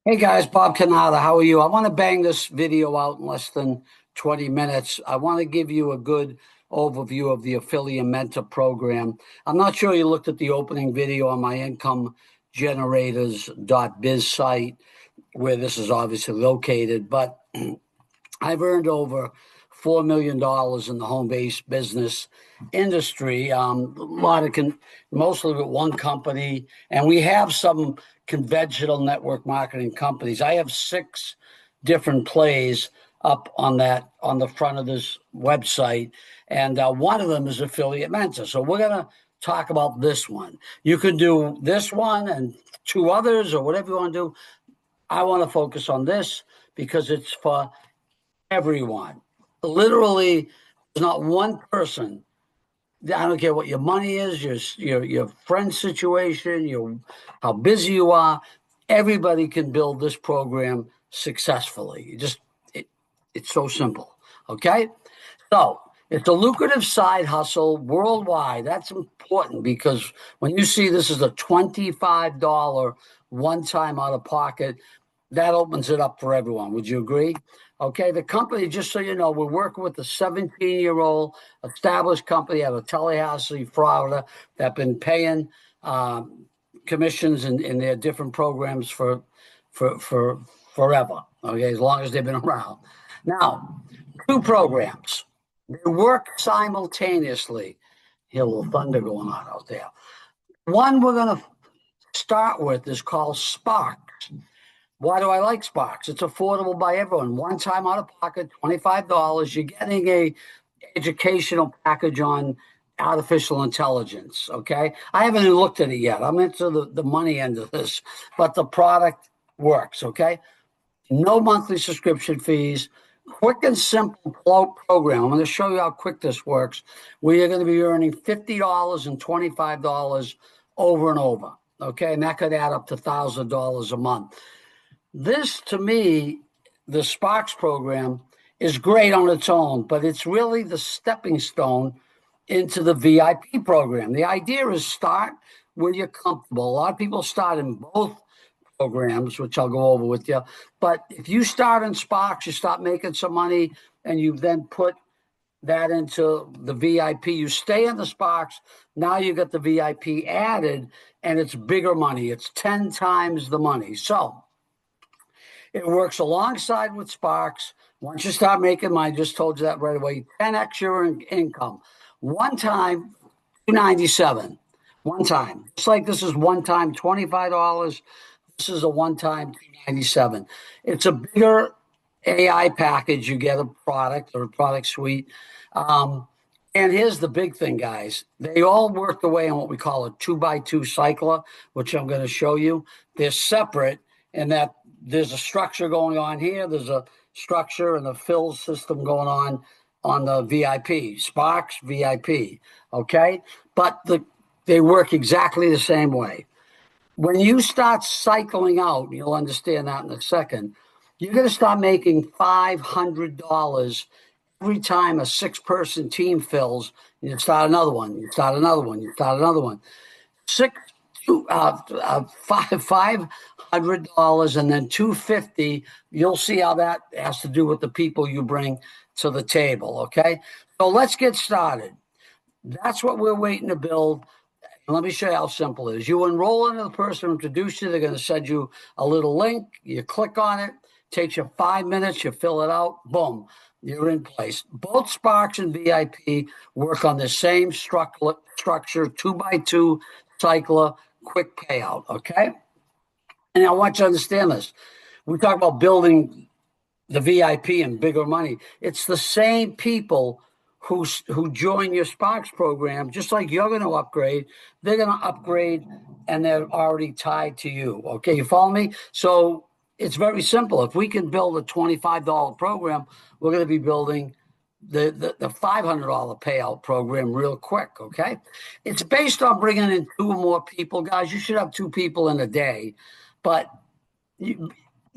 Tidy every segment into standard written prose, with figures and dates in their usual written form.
Hey guys, Bob Canada, how are you? I want to bang this video out in less than 20 minutes. I want to give you a good overview of the Affiliate Mentor program. I'm not sure you looked at the opening video on my incomegenerators.biz site, where this is obviously located, but I've earned over $4 million in the home-based business industry. Mostly with one company, and we have some conventional network marketing companies. I have 6 different plays up on the front of this website, and one of them is Affiliate Mentor. So we're gonna talk about this one. You could do this one and 2 others, or whatever you want to do. I want to focus on this because it's for everyone. Literally, there's not one person. I don't care what your money is, your friend situation, how busy you are. Everybody can build this program successfully. It's so simple. Okay, so it's a lucrative side hustle worldwide. That's important because when you see this is a $25 one-time out of pocket, that opens it up for everyone. Would you agree? Okay, the company, just so you know, we're working with a 17-year-old established company out of Tallahassee, Florida, that have been paying commissions in their different programs for forever. Okay, as long as they've been around. Now, 2 programs. They work simultaneously. Hear a little thunder going on out there. One we're going to start with is called Spark. Why do I like Sparks? It's affordable by everyone. One time out of pocket, $25. You're getting a educational package on artificial intelligence. Okay. I haven't even looked at it yet. I'm into the money end of this, but the product works. Okay. No monthly subscription fees. Quick and simple program. I'm going to show you how quick this works. We are going to be earning $50 and $25 over and over. Okay. And that could add up to $1,000 a month. This, to me, the Sparks program is great on its own, but it's really the stepping stone into the VIP program. The idea is start where you're comfortable. A lot of people start in both programs, which I'll go over with you. But if you start in Sparks, you start making some money, and you then put that into the VIP. You stay in the Sparks. Now you get the VIP added, and it's bigger money. It's 10 times the money. So it works alongside with Sparks. Once you start making money, just told you that right away, 10x your income. One time, $297. One time. Just like this is one time, $25. This is a one-time $297. It's a bigger AI package. You get a product or a product suite. And here's the big thing, guys. They all work the way on what we call a 2x2 cycler, which I'm going to show you. They're separate in that there's a structure going on here. There's a structure and a fill system going on the VIP, Sparks VIP, okay? But they work exactly the same way. When you start cycling out, you'll understand that in a second, you're going to start making $500 every time a 6-person team fills. You start another one, you start another one, you start another one. $500 and then $250. You'll see how that has to do with the people you bring to the table. Okay, so let's get started. That's what we're waiting to build. Let me show you how simple it is. You enroll into the person who introduced you. They're going to send you a little link. You click on it. Takes you 5 minutes. You fill it out. Boom. You're in place. Both Sparks and VIP work on the same structure, 2x2 cycler, quick payout. Okay. And I want you to understand this. We talk about building the VIP and bigger money. It's the same people who join your Sparks program, just like you're going to upgrade. They're going to upgrade, and they're already tied to you. Okay, you follow me? So it's very simple. If we can build a $25 program, we're going to be building the $500 payout program real quick, okay? It's based on bringing in 2 or more people. Guys, you should have 2 people in a day, but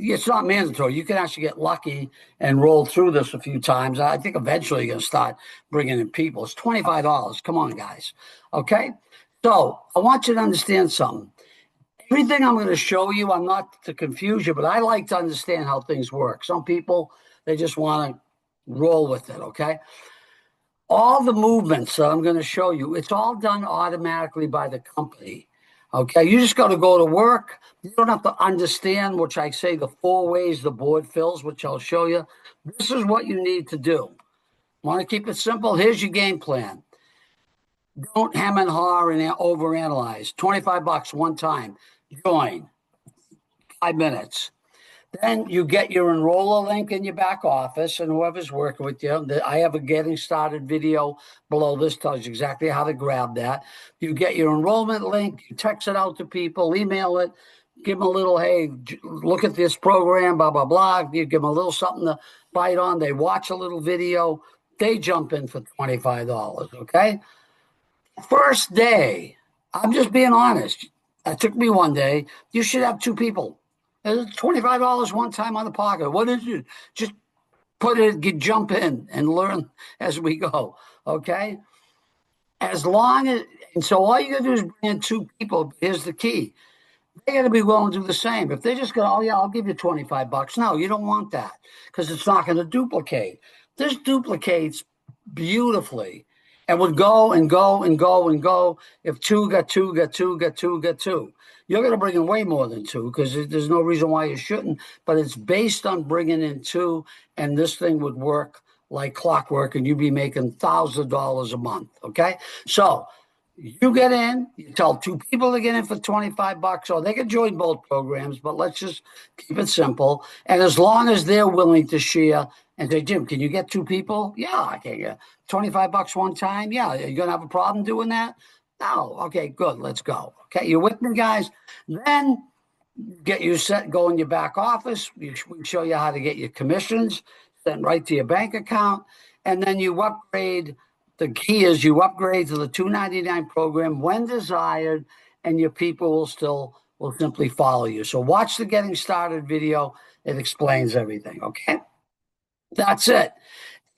it's not mandatory. You can actually get lucky and roll through this a few times. I think eventually you're going to start bringing in people. It's $25. Come on, guys, okay? So I want you to understand something. Everything I'm going to show you, I'm not to confuse you, but I like to understand how things work. Some people, they just want to roll with it, okay? All the movements that I'm going to show you, it's all done automatically by the company, okay? You just got to go to work. You don't have to understand, which I say, the 4 ways the board fills, which I'll show you. This is what you need to do. Want to keep it simple? Here's your game plan. Don't hem and haw and overanalyze. $25 one time. Join. 5 minutes. Then you get your enroller link in your back office, and whoever's working with you. I have a getting started video below this, tells you exactly how to grab that. You get your enrollment link, you text it out to people, email it, give them a little, hey, look at this program, blah, blah, blah. You give them a little something to bite on. They watch a little video. They jump in for $25, okay? First day, I'm just being honest. It took me one day. You should have 2 people. It's $25 one time on the pocket. What is it? Just put it, jump in and learn as we go. Okay. As long as, and so all you got to do is bring in 2 people. Here's the key. They got to be willing to do the same. If they just go, oh yeah, I'll give you $25. No, you don't want that because it's not going to duplicate. This duplicates beautifully and would go and go and go and go. If 2 got 2, got 2, got 2, got 2. You're going to bring in way more than 2 because there's no reason why you shouldn't. But it's based on bringing in 2, and this thing would work like clockwork, and you'd be making thousands of dollars a month. Okay, so you get in, you tell 2 people to get in for $25, or they can join both programs, but let's just keep it simple. And as long as they're willing to share and say, Jim, can you get 2 people? Yeah, I can get $25 one time. Yeah, are you going to have a problem doing that? No. Okay, good. Let's go. Okay, you with me, guys? Then get you set, go in your back office. We show you how to get your commissions sent right to your bank account. And then you upgrade. The key is you upgrade to the $2.99 program when desired, and your people will simply follow you. So watch the getting started video. It explains everything, okay? That's it.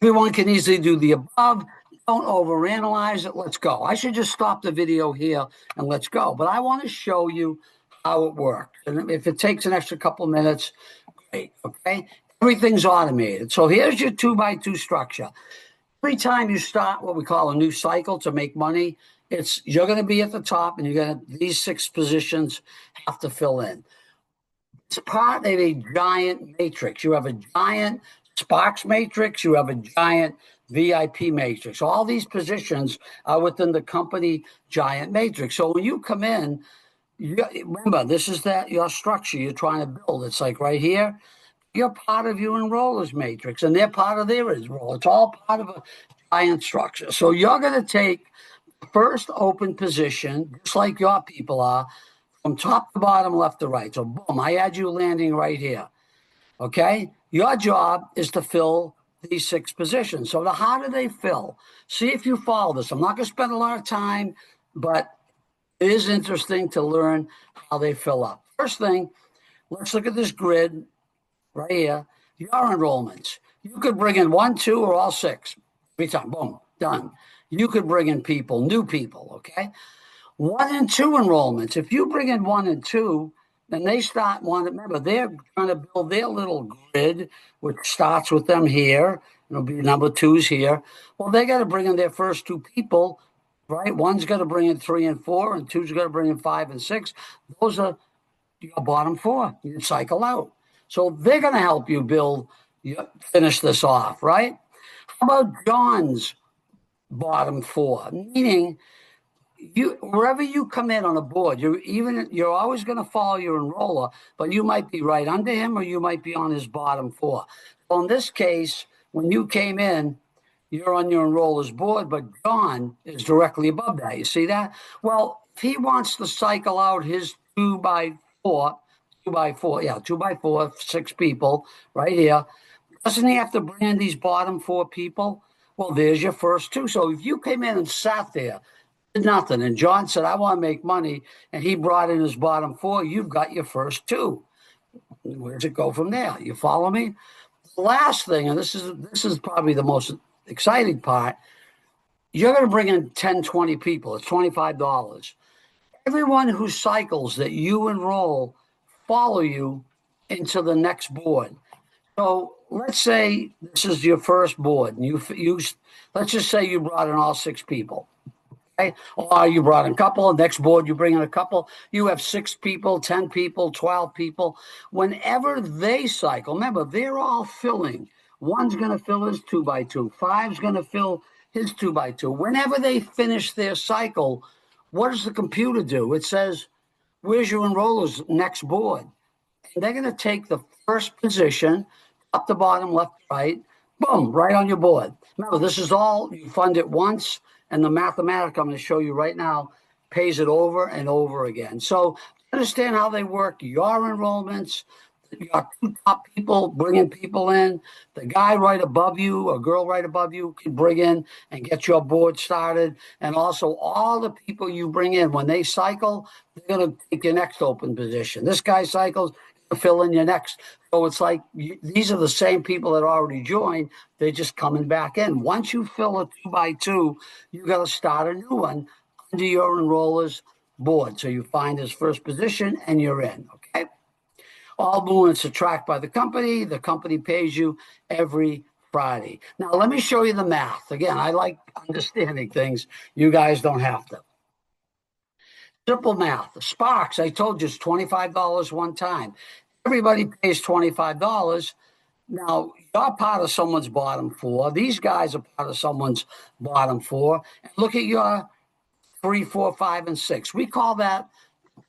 Everyone can easily do the above. Don't overanalyze it. Let's go. I should just stop the video here and let's go. But I want to show you how it works. And if it takes an extra couple minutes, great, okay? Everything's automated. So here's your 2x2 structure. Every time you start what we call a new cycle to make money, you're going to be at the top, and these 6 positions have to fill in. It's part of a giant matrix. You have a giant Sparks matrix. You have a giant VIP matrix. All these positions are within the company giant matrix. So when you come in, remember, this is your structure you're trying to build. It's like right here. You're part of your enrollers matrix, and they're part of their enroll. It's all part of a giant structure. So you're going to take the first open position, just like your people are, from top to bottom, left to right. So boom, I had you landing right here. Okay? Your job is to fill these 6 positions. So how do they fill? See if you follow this. I'm not going to spend a lot of time, but it is interesting to learn how they fill up. First thing, let's look at this grid. Right here, your enrollments. You could bring in 1, 2, or all 6. Every time, boom, done. You could bring in people, new people, okay? 1 and 2 enrollments. If you bring in 1 and 2, then they start wanting, remember, they're trying to build their little grid, which starts with them here. It'll be number 2's here. Well, they got to bring in their first 2 people, right? 1's got to bring in 3 and 4, and 2's got to bring in 5 and 6. Those are your bottom 4. You cycle out. So they're going to help you finish this off, right? How about John's bottom 4? Meaning, wherever you come in on a board, you're always going to follow your enroller, but you might be right under him or you might be on his bottom 4. So in this case, when you came in, you're on your enroller's board, but John is directly above that. You see that? Well, if he wants to cycle out his 2x4, 2x4, 6 people right here. Doesn't he have to bring in these bottom 4 people? Well, there's your first 2. So if you came in and sat there, did nothing, and John said, I want to make money, and he brought in his bottom 4, you've got your first 2. Where does it go from there? You follow me? The last thing, and this is probably the most exciting part, you're going to bring in 10, 20 people. It's $25. Everyone who cycles that you enroll follow you into the next board. So let's say this is your first board, and you let's just say you brought in all 6 people. Okay? Or you brought in a couple. Next board, you bring in a couple. You have 6 people, 10 people, 12 people. Whenever they cycle, remember, they're all filling. One's going to fill his 2x2. Five's going to fill his 2x2. Whenever they finish their cycle, what does the computer do? It says, where's your enroller's next board? And they're going to take the first position, up to bottom, left to right, boom, right on your board. Remember, this is all, you fund it once, and the mathematics I'm going to show you right now pays it over and over again. So understand how they work, your enrollments, your 2 top people bringing people in, the guy right above you or girl right above you can bring in and get your board started. And also all the people you bring in, when they cycle, they're going to take your next open position. This guy cycles, fill in your next. So it's like these are the same people that already joined. They're just coming back in. Once you fill a 2x2, you got to start a new one under your enroller's board. So you find his first position and you're in. Okay. All movements are tracked by the company. The company pays you every Friday. Now, let me show you the math. Again, I like understanding things. You guys don't have to. Simple math. Sparks, I told you, is $25 one time. Everybody pays $25. Now, you're part of someone's bottom 4. These guys are part of someone's bottom 4. And look at your 3, 4, 5, and 6. We call that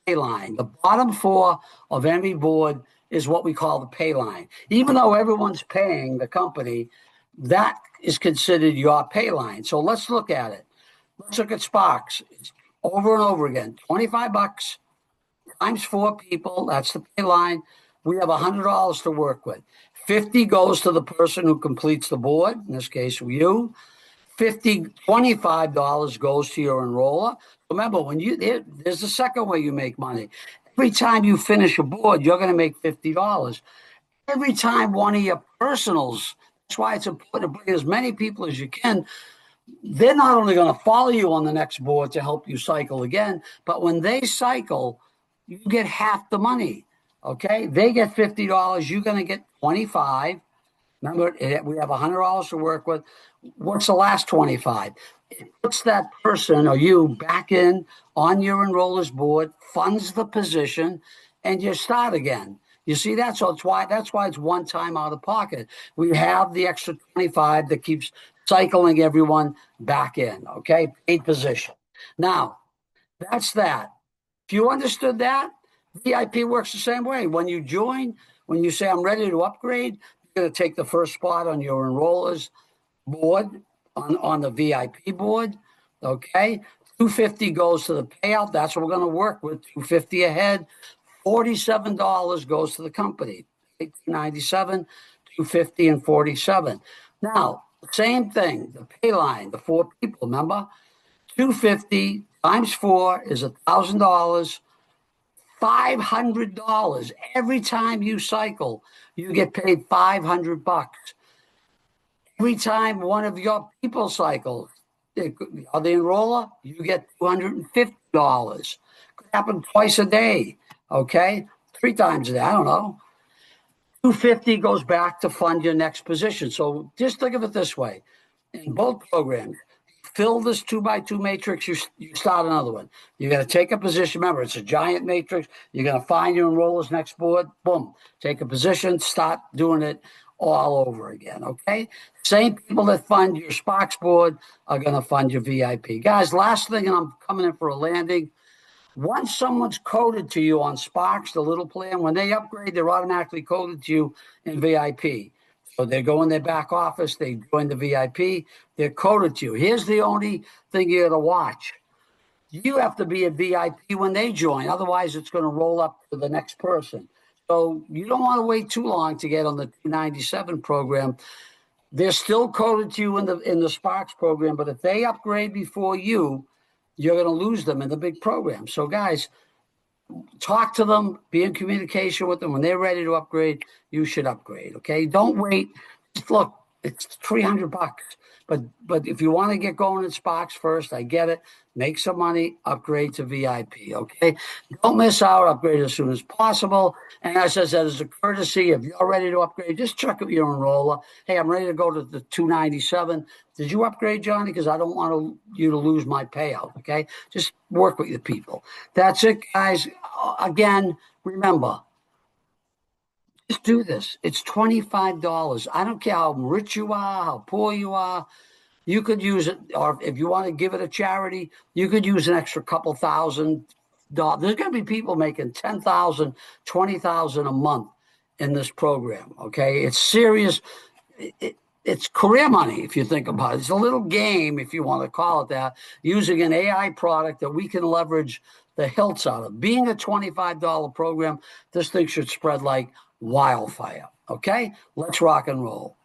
pay line. The bottom 4 of every board is what we call the pay line. Even though everyone's paying the company, that is considered your pay line. So let's look at it. Let's look at Sparks. It's over and over again. $25 times 4 people. That's the pay line. We have $100 to work with. 50 goes to the person who completes the board. In this case, you. $25 goes to your enroller. Remember, when there's the second way you make money. Every time you finish a board, you're going to make $50. Every time one of your personals, that's why it's important to bring as many people as you can. They're not only going to follow you on the next board to help you cycle again, but when they cycle, you get half the money. Okay, they get $50. You're going to get $25. Remember, we have $100 to work with. What's the last $25? It puts that person or you back in on your enroller's board, funds the position, and you start again. You see that? So that's why it's one time out of pocket. We have the extra 25 that keeps cycling everyone back in. Okay, paid position. Now, that's that. If you understood that, VIP works the same way. When you join, when you say, I'm ready to upgrade, you're going to take the first spot on your enroller's board, on the VIP board. Okay. $250 goes to the payout. That's what we're going to work with. $250 ahead. $47 goes to the company. $97, $250, and $47. Now, same thing. The pay line, the 4 people, remember? $250 times 4 is $1,000. $500 every time you cycle, you get paid $500. Every time one of your people cycles, the enroller, you get $250. Could happen twice a day. Okay, 3 times a day. I don't know. $250 goes back to fund your next position. So just think of it this way: in both programs, fill this 2x2 matrix, you start another one. You're going to take a position. Remember, it's a giant matrix. You're going to find your enroller's next board. Boom. Take a position, start doing it all over again. Okay? Same people that fund your Sparks board are going to fund your VIP. Guys, last thing, and I'm coming in for a landing. Once someone's coded to you on Sparks, the little plan, when they upgrade, they're automatically coded to you in VIP. So they go in their back office, they join the VIP, they're coded to you. Here's the only thing you got to watch. You have to be a VIP when they join. Otherwise, it's going to roll up to the next person. So you don't want to wait too long to get on the 297 program. They're still coded to you in the Sparks program, but if they upgrade before you, you're going to lose them in the big program. So, guys, talk to them, be in communication with them. When they're ready to upgrade, you should upgrade, okay? Don't wait. Just look, it's $300. But if you want to get going at Sparks first, I get it. Make some money, upgrade to VIP. Okay, don't miss out. Upgrade as soon as possible. And as I said, as a courtesy, if you're ready to upgrade, just check with your enroller. Hey, I'm ready to go to the 297. Did you upgrade, Johnny? Because I don't want you to lose my payout. Okay, just work with your people. That's it, guys. Again, remember, just do this. It's $25. I don't care how rich you are, how poor you are. You could use it, or if you want to give it a charity, you could use an extra couple $1,000. There's going to be people making 10,000, 20,000 a month in this program. Okay, it's serious. It's career money if you think about it. It's a little game, if you want to call it that, using an AI product that we can leverage the hilts out of. Being a $25 program, this thing should spread like wildfire. Okay, let's rock and roll.